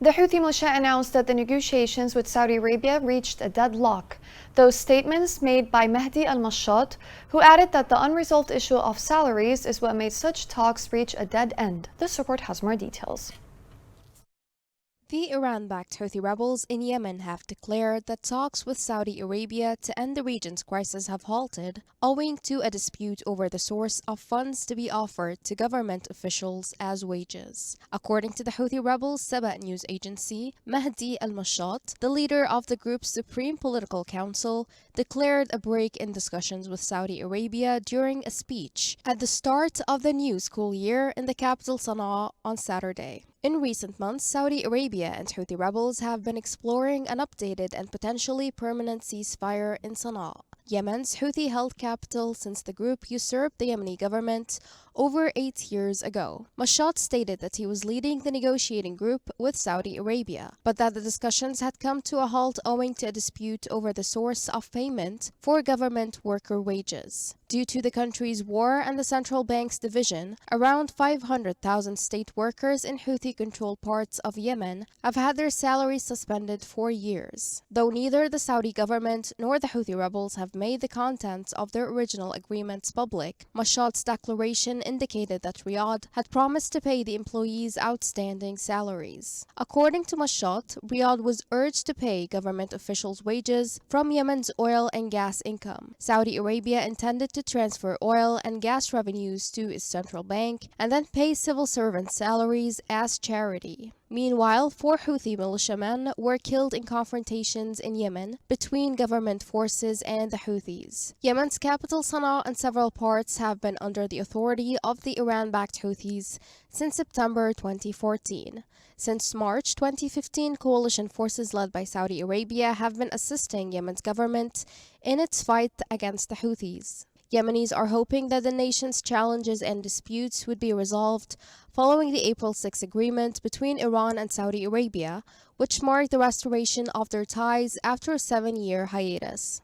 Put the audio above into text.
The Houthi militia announced that the negotiations with Saudi Arabia reached a deadlock. Those statements made by Mahdi al-Mashat, who added that the unresolved issue of salaries is what made such talks reach a dead end. This report has more details. The Iran-backed Houthi rebels in Yemen have declared that talks with Saudi Arabia to end the region's crisis have halted, owing to a dispute over the source of funds to be offered to government officials as wages. According to the Houthi rebels' Sabah news agency, Mahdi al-Mashat, the leader of the group's Supreme Political Council, declared a break in discussions with Saudi Arabia during a speech at the start of the new school year in the capital Sana'a on Saturday. In recent months, Saudi Arabia and Houthi rebels have been exploring an updated and potentially permanent ceasefire in Sana'a, Yemen's Houthi-held capital, since the group usurped the Yemeni government over 8 years ago. Mashat stated that he was leading the negotiating group with Saudi Arabia, but that the discussions had come to a halt owing to a dispute over the source of payment for government worker wages. Due to the country's war and the central bank's division, around 500,000 state workers in Houthi-controlled parts of Yemen have had their salaries suspended for years. Though neither the Saudi government nor the Houthi rebels have made the contents of their original agreements public, Mashat's declaration indicated that Riyadh had promised to pay the employees' outstanding salaries. According to Mashat, Riyadh was urged to pay government officials' wages from Yemen's oil and gas income. Saudi Arabia intended to transfer oil and gas revenues to its central bank and then pay civil servants' salaries as charity. Meanwhile, 4 Houthi militiamen were killed in confrontations in Yemen between government forces and the Houthis. Yemen's capital Sana'a and several parts have been under the authority of the Iran-backed Houthis since September 2014. Since March 2015, coalition forces led by Saudi Arabia have been assisting Yemen's government in its fight against the Houthis. Yemenis are hoping that the nation's challenges and disputes would be resolved following the April 6 agreement between Iran and Saudi Arabia, which marked the restoration of their ties after a 7-year hiatus.